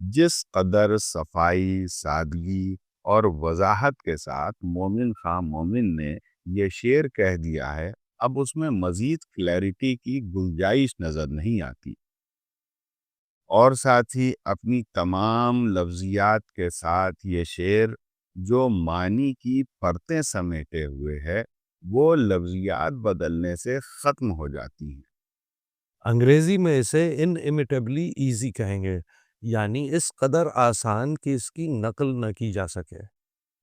جس قدر صفائی، سادگی اور وضاحت کے ساتھ مومن خان مومن نے یہ شعر کہہ دیا ہے، اب اس میں مزید کلیئرٹی کی گنجائش نظر نہیں آتی، اور ساتھ ہی اپنی تمام لفظیات کے ساتھ یہ شعر جو معنی کی پرتیں سمیٹے ہوئے ہے، وہ لفظیات بدلنے سے ختم ہو جاتی ہیں۔ انگریزی میں اسے انمیٹیبلی ایزی کہیں گے، یعنی اس قدر آسان کہ اس کی نقل نہ کی جا سکے۔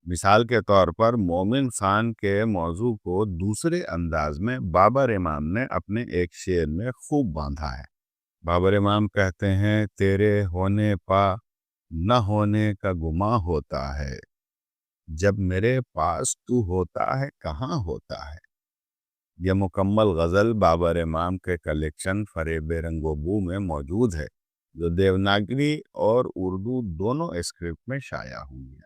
مثال کے طور پر مومن خان کے موضوع کو دوسرے انداز میں بابر امام نے اپنے ایک شعر میں خوب باندھا ہے۔ بابر امام کہتے ہیں، تیرے ہونے پا نہ ہونے کا گماں ہوتا ہے، جب میرے پاس تو ہوتا ہے کہاں ہوتا ہے۔ یہ مکمل غزل بابر امام کے کلیکشن فریب رنگ و بو میں موجود ہے، جو دیوناگری اور اردو دونوں اسکرپٹ میں شائع ہوئی ہے۔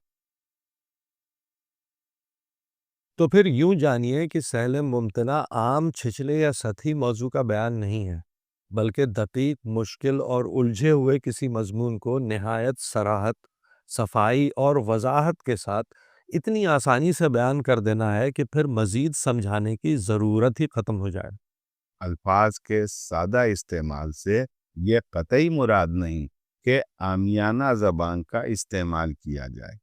تو پھر یوں جانیے کہ سہل ممتنع عام چھچلے یا سطحی موضوع کا بیان نہیں ہے، بلکہ دقیق، مشکل اور الجھے ہوئے کسی مضمون کو نہایت صراحت، صفائی اور وضاحت کے ساتھ اتنی آسانی سے بیان کر دینا ہے کہ پھر مزید سمجھانے کی ضرورت ہی ختم ہو جائے۔ الفاظ کے سادہ استعمال سے یہ قطعی مراد نہیں کہ عامیانہ زبان کا استعمال کیا جائے،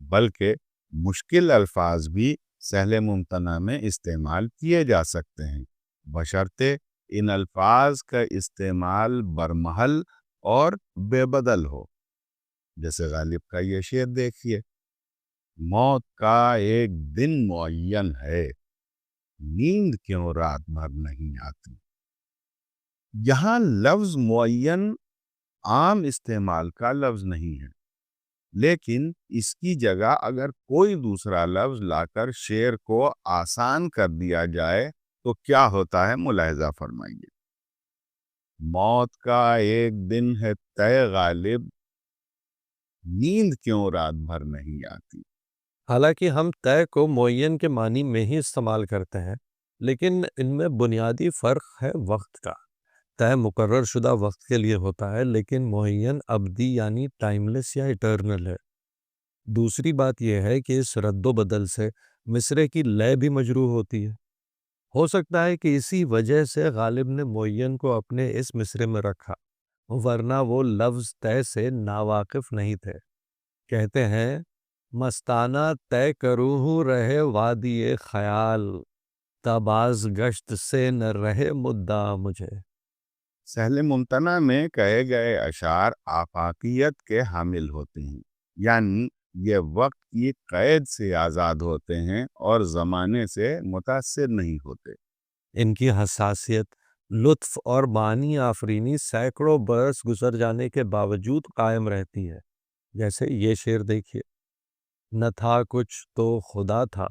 بلکہ مشکل الفاظ بھی سہل ممتنع میں استعمال کیے جا سکتے ہیں، بشرطے ان الفاظ کا استعمال برمحل اور بے بدل ہو۔ جیسے غالب کا یہ شعر دیکھیے، موت کا ایک دن معین ہے، نیند کیوں رات بھر نہیں آتی۔ یہاں لفظ معین عام استعمال کا لفظ نہیں ہے، لیکن اس کی جگہ اگر کوئی دوسرا لفظ لا کر شعر کو آسان کر دیا جائے تو کیا ہوتا ہے، ملاحظہ فرمائیے۔ موت کا ایک دن ہے طے غالب، نیند کیوں رات بھر نہیں آتی۔ حالانکہ ہم طے کو معین کے معنی میں ہی استعمال کرتے ہیں، لیکن ان میں بنیادی فرق ہے وقت کا۔ طے مقرر شدہ وقت کے لیے ہوتا ہے، لیکن معین ابدی یعنی ٹائم لیس یا ایٹرنل ہے۔ دوسری بات یہ ہے کہ اس رد و بدل سے مصرعے کی لے بھی مجروح ہوتی ہے۔ ہو سکتا ہے کہ اسی وجہ سے غالب نے معین کو اپنے اس مصرعے میں رکھا، ورنہ وہ لفظ طے سے ناواقف نہیں تھے۔ کہتے ہیں، مستانہ طے کروں رہے وادی خیال، تاباز گشت سے نہ رہے مدعا مجھے۔ سہل ممتنع میں کہے گئے اشعار آفاقیت کے حامل ہوتے ہیں، یعنی یہ وقت کی قید سے آزاد ہوتے ہیں اور زمانے سے متاثر نہیں ہوتے۔ ان کی حساسیت، لطف اور معنی آفرینی سینکڑوں برس گزر جانے کے باوجود قائم رہتی ہے۔ جیسے یہ شعر دیکھیے، نہ تھا کچھ تو خدا تھا،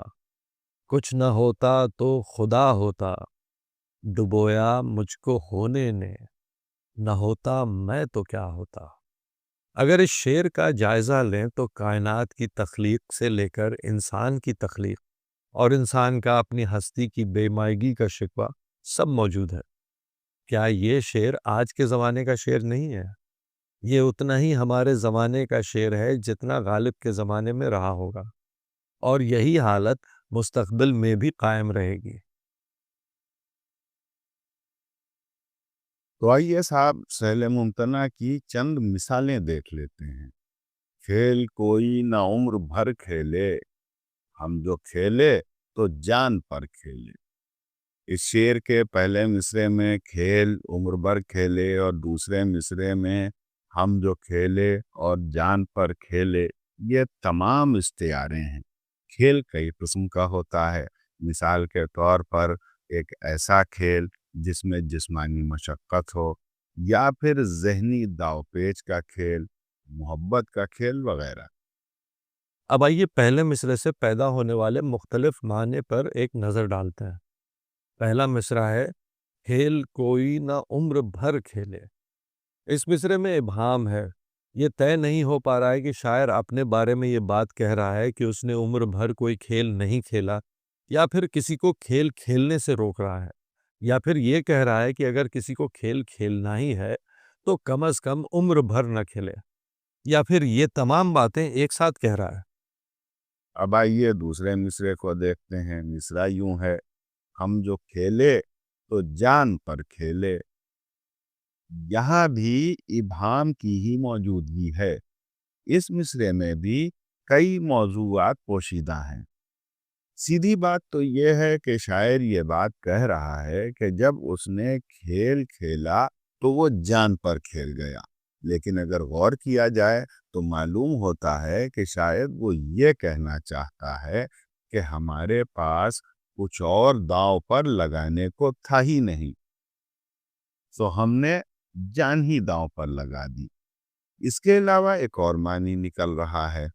کچھ نہ ہوتا تو خدا ہوتا، ڈبویا مجھ کو ہونے نے، نہ ہوتا میں تو کیا ہوتا۔ اگر اس شعر کا جائزہ لیں تو کائنات کی تخلیق سے لے کر انسان کی تخلیق اور انسان کا اپنی ہستی کی بے مائگی کا شکوہ سب موجود ہے۔ کیا یہ شعر آج کے زمانے کا شعر نہیں ہے؟ یہ اتنا ہی ہمارے زمانے کا شعر ہے جتنا غالب کے زمانے میں رہا ہوگا، اور یہی حالت مستقبل میں بھی قائم رہے گی۔ تو آئیے صاحب سہل ممتنع کی چند مثالیں دیکھ لیتے ہیں۔ کھیل کوئی نہ عمر بھر کھیلے، ہم جو کھیلے تو جان پر کھیلے۔ اس شعر کے پہلے مصرعے میں کھیل عمر بھر کھیلے اور دوسرے مصرعے میں ہم جو کھیلے اور جان پر کھیلے، یہ تمام استعارے ہیں۔ کھیل کئی قسم کا ہوتا ہے، مثال کے طور پر ایک ایسا کھیل جس میں جسمانی مشقت ہو، یا پھر ذہنی داؤ پیچ کا کھیل، محبت کا کھیل وغیرہ۔ اب آئیے پہلے مصرعے سے پیدا ہونے والے مختلف معنی پر ایک نظر ڈالتے ہیں۔ پہلا مصرعہ ہے، کھیل کوئی نہ عمر بھر کھیلے۔ اس مصرعے میں ابہام ہے، یہ طے نہیں ہو پا رہا ہے کہ شاعر اپنے بارے میں یہ بات کہہ رہا ہے کہ اس نے عمر بھر کوئی کھیل نہیں کھیلا، یا پھر کسی کو کھیل کھیلنے سے روک رہا ہے، یا پھر یہ کہہ رہا ہے کہ اگر کسی کو کھیل کھیلنا ہی ہے تو کم از کم عمر بھر نہ کھیلے۔ یا پھر یہ تمام باتیں ایک ساتھ کہہ رہا ہے؟ اب آئیے دوسرے مصرے کو دیکھتے ہیں۔ مصرع یوں ہے: ہم جو کھیلے تو جان پر کھیلے۔ یہاں بھی ابہام کی ہی موجودگی ہے۔ اس مصرے میں بھی کئی موضوعات پوشیدہ ہیں۔ سیدھی بات تو یہ ہے کہ شاعر یہ بات کہہ رہا ہے کہ جب اس نے کھیل کھیلا تو وہ جان پر کھیل گیا، لیکن اگر غور کیا جائے تو معلوم ہوتا ہے کہ شاید وہ یہ کہنا چاہتا ہے کہ ہمارے پاس کچھ اور داؤ پر لگانے کو تھا ہی نہیں، تو ہم نے جان ہی داؤ پر لگا دی۔ اس کے علاوہ ایک اور معنی نکل رہا ہے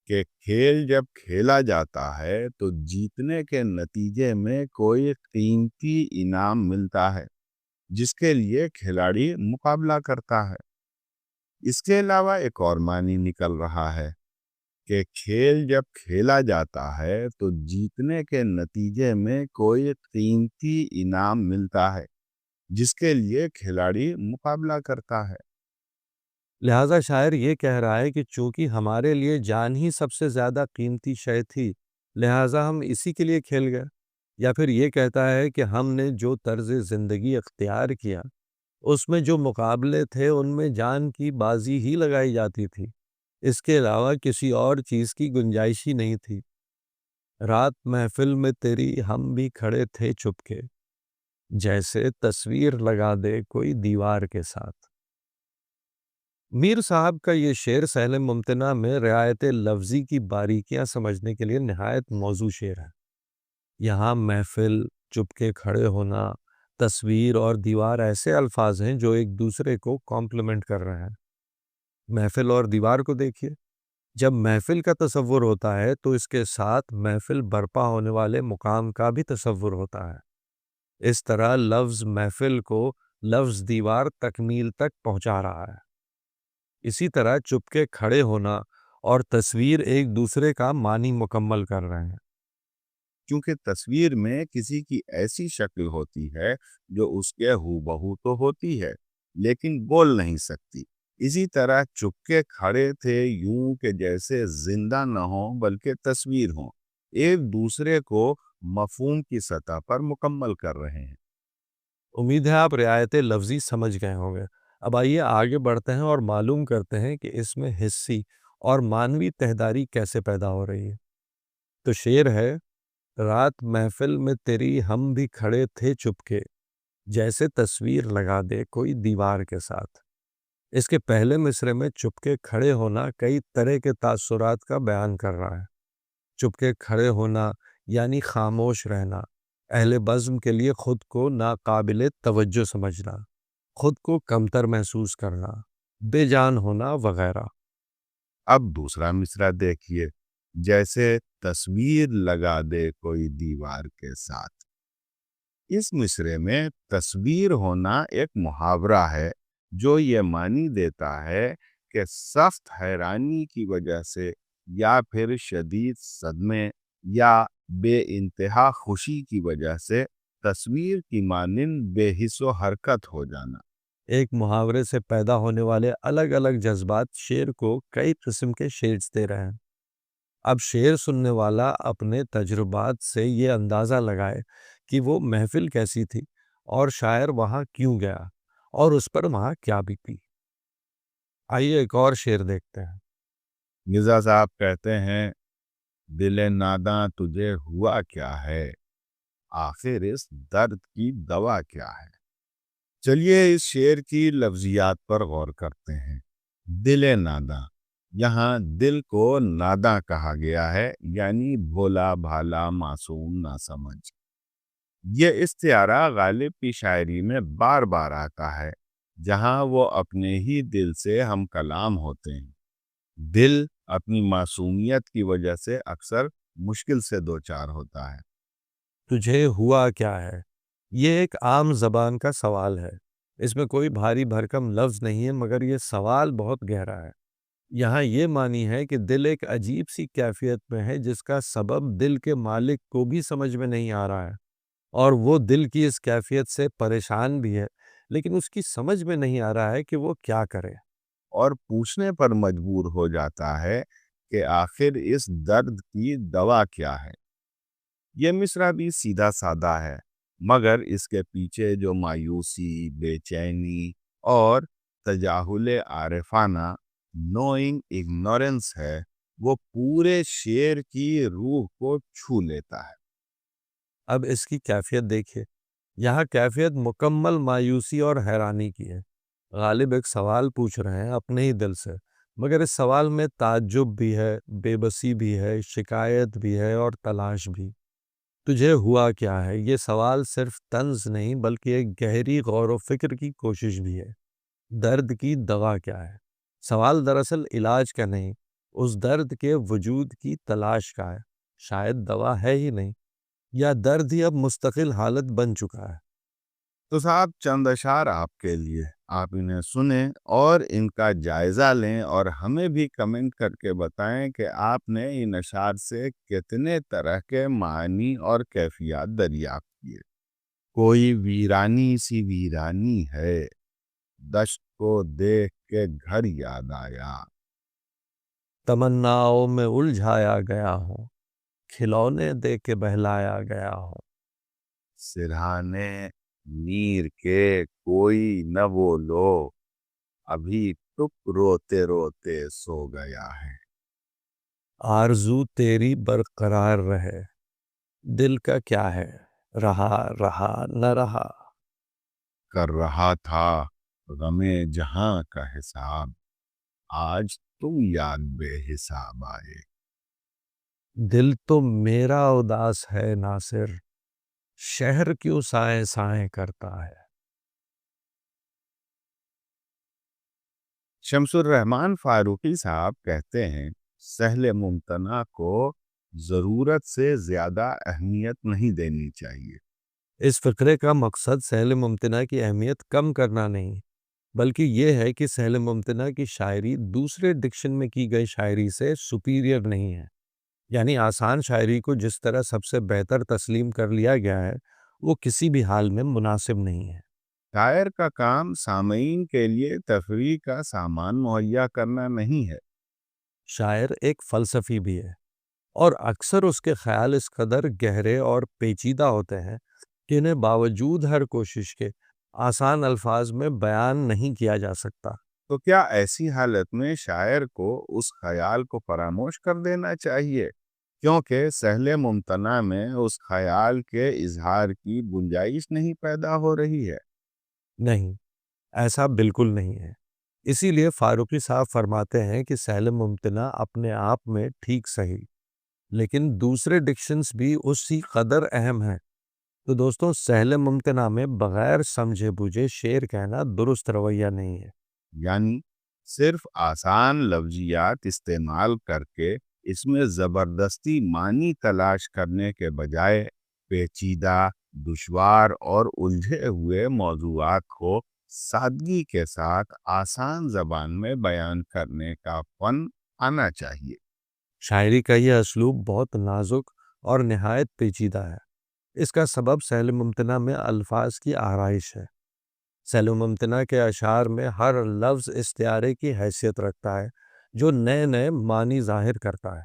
کہ کھیل جب کھیلا جاتا ہے تو جیتنے کے نتیجے میں کوئی قیمتی انعام ملتا ہے جس کے لیے کھلاڑی مقابلہ کرتا ہے۔ اس کے علاوہ ایک اور معنی نکل رہا ہے کہ کھیل جب کھیلا جاتا ہے تو جیتنے کے نتیجے میں کوئی قیمتی انعام ملتا ہے جس کے لیے کھلاڑی مقابلہ کرتا ہے۔ لہٰذا شاعر یہ کہہ رہا ہے کہ چونکہ ہمارے لیے جان ہی سب سے زیادہ قیمتی شے تھی، لہٰذا ہم اسی کے لیے کھیل گئے۔ یا پھر یہ کہتا ہے کہ ہم نے جو طرز زندگی اختیار کیا، اس میں جو مقابلے تھے ان میں جان کی بازی ہی لگائی جاتی تھی، اس کے علاوہ کسی اور چیز کی گنجائش ہی نہیں تھی۔ رات محفل میں تیری ہم بھی کھڑے تھے چھپ کے، جیسے تصویر لگا دے کوئی دیوار کے ساتھ۔ میر صاحب کا یہ شعر سہل ممتنع میں رعایت لفظی کی باریکیاں سمجھنے کے لیے نہایت موزوں شعر ہے۔ یہاں محفل، چپ کے کھڑے ہونا، تصویر اور دیوار ایسے الفاظ ہیں جو ایک دوسرے کو کمپلیمنٹ کر رہے ہیں۔ محفل اور دیوار کو دیکھیے، جب محفل کا تصور ہوتا ہے تو اس کے ساتھ محفل برپا ہونے والے مقام کا بھی تصور ہوتا ہے۔ اس طرح لفظ محفل کو لفظ دیوار تکمیل تک پہنچا رہا ہے۔ اسی طرح چپ کے کھڑے ہونا اور تصویر ایک دوسرے کا معنی مکمل کر رہے ہیں۔ کیونکہ تصویر میں کسی کی ایسی شکل ہوتی ہے جو اس کے ہو بہو تو ہوتی ہے لیکن بول نہیں سکتی، اسی طرح چپ کے کھڑے تھے یوں کہ جیسے زندہ نہ ہوں بلکہ تصویر ہوں، ایک دوسرے کو مفہوم کی سطح پر مکمل کر رہے ہیں۔ امید ہے آپ رعایت لفظی سمجھ گئے ہوں گے۔ اب آئیے آگے بڑھتے ہیں اور معلوم کرتے ہیں کہ اس میں حسی اور معنوی تہداری کیسے پیدا ہو رہی ہے۔ تو شعر ہے: رات محفل میں تیری ہم بھی کھڑے تھے چپ کے، جیسے تصویر لگا دے کوئی دیوار کے ساتھ۔ اس کے پہلے مصرے میں چپ کے کھڑے ہونا کئی طرح کے تاثرات کا بیان کر رہا ہے۔ چپ کے کھڑے ہونا یعنی خاموش رہنا، اہل بزم کے لیے خود کو ناقابل توجہ سمجھنا، خود کو کمتر محسوس کرنا، بے جان ہونا وغیرہ۔ اب دوسرا مصرع دیکھیے: جیسے تصویر لگا دے کوئی دیوار کے ساتھ۔ اس مصرے میں تصویر ہونا ایک محاورہ ہے جو یہ معنی دیتا ہے کہ سخت حیرانی کی وجہ سے یا پھر شدید صدمے یا بے انتہا خوشی کی وجہ سے تصویر کی مانند بے حس و حرکت ہو جانا۔ ایک محاورے سے پیدا ہونے والے الگ الگ جذبات شعر کو کئی قسم کے شیڈز دے رہے ہیں۔ اب شعر سننے والا اپنے تجربات سے یہ اندازہ لگائے کہ وہ محفل کیسی تھی اور شاعر وہاں کیوں گیا اور اس پر وہاں کیا بیتی۔ آئیے ایک اور شعر دیکھتے ہیں۔ مرزا صاحب کہتے ہیں: دل ناداں تجھے ہوا کیا ہے، آخر اس درد کی دوا کیا ہے۔ چلیے اس شعر کی لفظیات پر غور کرتے ہیں۔ دل ناداں، یہاں دل کو ناداں کہا گیا ہے، یعنی بھولا بھالا معصوم ناسمجھ۔ یہ استعارہ غالب کی شاعری میں بار بار آتا ہے جہاں وہ اپنے ہی دل سے ہم کلام ہوتے ہیں۔ دل اپنی معصومیت کی وجہ سے اکثر مشکل سے دوچار ہوتا ہے۔ تجھے ہوا کیا ہے، یہ ایک عام زبان کا سوال ہے۔ اس میں کوئی بھاری بھرکم لفظ نہیں ہے، مگر یہ سوال بہت گہرا ہے۔ یہاں یہ معنی ہے کہ دل ایک عجیب سی کیفیت میں ہے جس کا سبب دل کے مالک کو بھی سمجھ میں نہیں آ رہا ہے، اور وہ دل کی اس کیفیت سے پریشان بھی ہے، لیکن اس کی سمجھ میں نہیں آ رہا ہے کہ وہ کیا کرے۔ اور پوچھنے پر مجبور ہو جاتا ہے کہ آخر اس درد کی دوا کیا ہے۔ یہ مصرع بھی سیدھا سادہ ہے، مگر اس کے پیچھے جو مایوسی، بے چینی اور تجاہل عارفانہ نوئنگ اگنورنس ہے، وہ پورے شعر کی روح کو چھو لیتا ہے۔ اب اس کی کیفیت دیکھیے، یہاں کیفیت مکمل مایوسی اور حیرانی کی ہے۔ غالب ایک سوال پوچھ رہے ہیں اپنے ہی دل سے، مگر اس سوال میں تعجب بھی ہے، بے بسی بھی ہے، شکایت بھی ہے اور تلاش بھی۔ تجھے ہوا کیا ہے؟ یہ سوال صرف طنز نہیں بلکہ ایک گہری غور و فکر کی کوشش بھی ہے۔ درد کی دوا کیا ہے؟ سوال دراصل علاج کا نہیں، اس درد کے وجود کی تلاش کا ہے۔ شاید دوا ہے ہی نہیں، یا درد ہی اب مستقل حالت بن چکا ہے۔ تو صاحب چند اشعار آپ کے لیے، آپ انہیں سنیں اور ان کا جائزہ لیں، اور ہمیں بھی کمنٹ کر کے بتائیں کہ آپ نے ان اشعار سے کتنے طرح کے معنی اور کیفیات دریافت کیے۔ کوئی ویرانی سی ویرانی ہے، دشت کو دیکھ کے گھر یاد آیا۔ تمناؤں میں الجھایا گیا ہوں، کھلونے دے کے بہلایا گیا ہوں۔ سرہانے میر کے کوئی نہ بولو، ابھی ٹک روتے روتے سو گیا ہے۔ آرزو تیری برقرار رہے، دل کا کیا ہے، رہا رہا نہ رہا۔ کر رہا تھا غم جہاں کا حساب، آج تم یاد بے حساب آئے۔ دل تو میرا اداس ہے ناصر، شہر کیوں سائیں سائیں کرتا ہے۔ شمس الرحمن فاروقی صاحب کہتے ہیں، سہل ممتنع کو ضرورت سے زیادہ اہمیت نہیں دینی چاہیے۔ اس فقرے کا مقصد سہل ممتنع کی اہمیت کم کرنا نہیں، بلکہ یہ ہے کہ سہل ممتنع کی شاعری دوسرے ڈکشن میں کی گئی شاعری سے سپیریئر نہیں ہے۔ یعنی آسان شاعری کو جس طرح سب سے بہتر تسلیم کر لیا گیا ہے، وہ کسی بھی حال میں مناسب نہیں ہے۔ شاعر کا کام سامعین کے لیے تفریح کا سامان مہیا کرنا نہیں ہے۔ شاعر ایک فلسفی بھی ہے، اور اکثر اس کے خیال اس قدر گہرے اور پیچیدہ ہوتے ہیں کہ انہیں باوجود ہر کوشش کے آسان الفاظ میں بیان نہیں کیا جا سکتا۔ تو کیا ایسی حالت میں شاعر کو اس خیال کو فراموش کر دینا چاہیے، کیونکہ سہل ممتنع میں اس خیال کے اظہار کی گنجائش نہیں پیدا ہو رہی ہے؟ نہیں، ایسا بالکل نہیں ہے۔ اسی لیے فاروقی صاحب فرماتے ہیں کہ سہل ممتنع اپنے آپ میں ٹھیک صحیح، لیکن دوسرے ڈکشنز بھی اسی قدر اہم ہیں۔ تو دوستوں، سہل ممتنع میں بغیر سمجھے بوجھے شعر کہنا درست رویہ نہیں ہے۔ یعنی صرف آسان لفظیات استعمال کر کے اس میں زبردستی معنی تلاش کرنے کے بجائے پیچیدہ، دشوار اور الجھے ہوئے موضوعات کو سادگی کے ساتھ آسان زبان میں بیان کرنے کا فن آنا چاہیے۔ شاعری کا یہ اسلوب بہت نازک اور نہایت پیچیدہ ہے۔ اس کا سبب سہل ممتنع میں الفاظ کی آرائش ہے۔ سہل ممتنع کے اشعار میں ہر لفظ استعارے کی حیثیت رکھتا ہے، جو نئے نئے معنی ظاہر کرتا ہے۔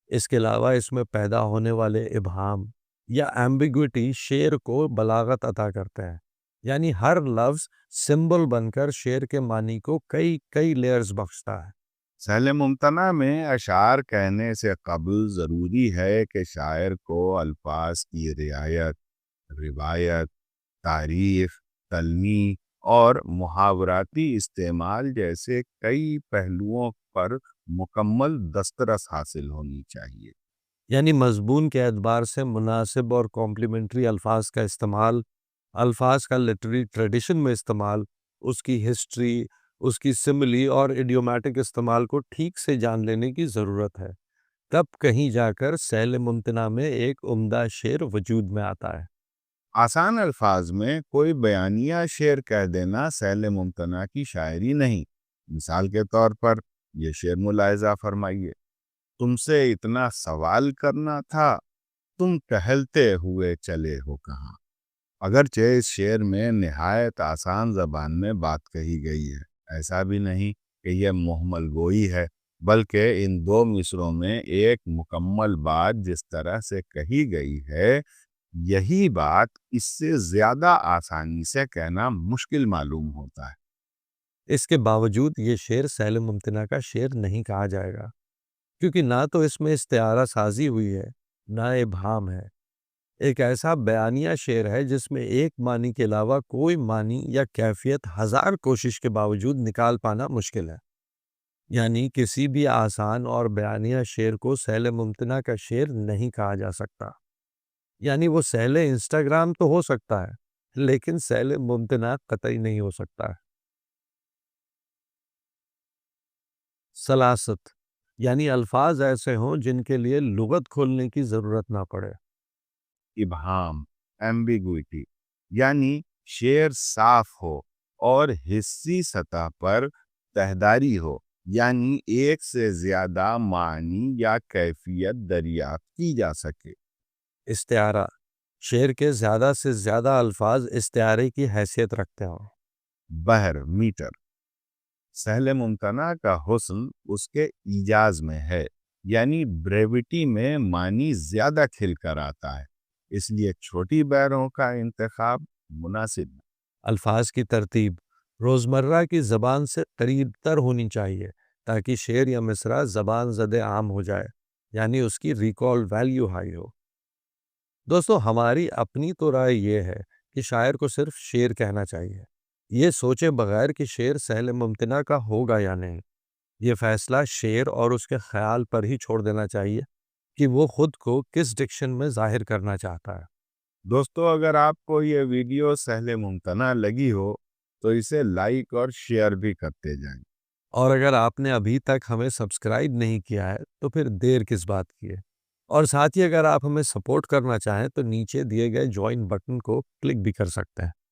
اس کے علاوہ اس میں پیدا ہونے والے ابہام یا ایمبیگوٹی شعر کو بلاغت عطا کرتے ہیں۔ یعنی ہر لفظ سمبل بن کر شعر کے معنی کو کئی کئی لیئرز بخشتا ہے۔ سہل ممتنع میں اشعار کہنے سے قبل ضروری ہے کہ شاعر کو الفاظ کی رعایت، روایت، تعریف، تلمیح اور محاوراتی استعمال جیسے کئی پہلوؤں پر مکمل دسترس حاصل ہونی چاہیے۔ یعنی مضمون کے اعتبار سے مناسب اور کمپلیمنٹری الفاظ کا استعمال، الفاظ کا لٹری ٹریڈیشن میں استعمال، اس کی ہسٹری، اس کی سملی اور ایڈیومیٹک استعمال کو ٹھیک سے جان لینے کی ضرورت ہے۔ تب کہیں جا کر سہل ممتنع میں ایک عمدہ شعر وجود میں آتا ہے۔ آسان الفاظ میں کوئی بیانیہ شعر کہہ دینا سہل ممتنع کی شاعری نہیں۔ مثال کے طور پر یہ شعر ملاحظہ فرمائیے: تم سے اتنا سوال کرنا تھا، تم ٹہلتے ہوئے چلے ہو کہاں۔ اگرچہ اس شعر میں نہایت آسان زبان میں بات کہی گئی ہے، ایسا بھی نہیں کہ یہ محمل گوئی ہے، بلکہ ان دو مصروں میں ایک مکمل بات جس طرح سے کہی گئی ہے، یہی بات اس سے زیادہ آسانی سے کہنا مشکل معلوم ہوتا ہے۔ اس کے باوجود یہ شعر سہل ممتنع کا شعر نہیں کہا جائے گا، کیونکہ نہ تو اس میں استعارہ سازی ہوئی ہے، نہ ابہام ہے۔ ایک ایسا بیانیہ شعر ہے جس میں ایک معنی کے علاوہ کوئی معنی یا کیفیت ہزار کوشش کے باوجود نکال پانا مشکل ہے۔ یعنی کسی بھی آسان اور بیانیہ شعر کو سہل ممتنع کا شعر نہیں کہا جا سکتا۔ یعنی وہ سہل انسٹاگرام تو ہو سکتا ہے، لیکن سہل ممتنع قطعی نہیں ہو سکتا ہے۔ سلاست یعنی الفاظ ایسے ہوں جن کے لیے لغت کھولنے کی ضرورت نہ پڑے۔ ابہام، ایمبیگوٹی، یعنی شعر صاف ہو اور حسی سطح پر تہداری ہو، یعنی ایک سے زیادہ معنی یا کیفیت دریافت کی جا سکے۔ استعارہ شعر کے زیادہ سے زیادہ الفاظ استعارے کی حیثیت رکھتے ہوں۔ بحر، میٹر، سہل ممتنع کا حسن اس کے ایجاز میں ہے، یعنی بریوٹی میں معنی زیادہ کھل کر آتا ہے، اس لیے چھوٹی بحروں کا انتخاب مناسب ہے۔ الفاظ کی ترتیب روزمرہ کی زبان سے قریب تر ہونی چاہیے تاکہ شعر یا مصرع زبان زد عام ہو جائے، یعنی اس کی ریکال ویلیو ہائی ہو۔ دوستو، ہماری اپنی تو رائے یہ ہے کہ شاعر کو صرف شعر کہنا چاہیے، یہ سوچے بغیر کہ شعر سہل ممتنع کا ہوگا یا نہیں۔ یہ فیصلہ شعر اور اس کے خیال پر ہی چھوڑ دینا چاہیے کہ وہ خود کو کس ڈکشن میں ظاہر کرنا چاہتا ہے۔ دوستو، اگر آپ کو یہ ویڈیو سہل ممتنع لگی ہو تو اسے لائک اور شیئر بھی کرتے جائیں۔ اور اگر آپ نے ابھی تک ہمیں سبسکرائب نہیں کیا ہے تو پھر دیر کس بات کی ہے؟ اور ساتھ ہی اگر آپ ہمیں سپورٹ کرنا چاہیں تو نیچے دیے گئے جوائن بٹن کو کلک بھی کر سکتے ہیں۔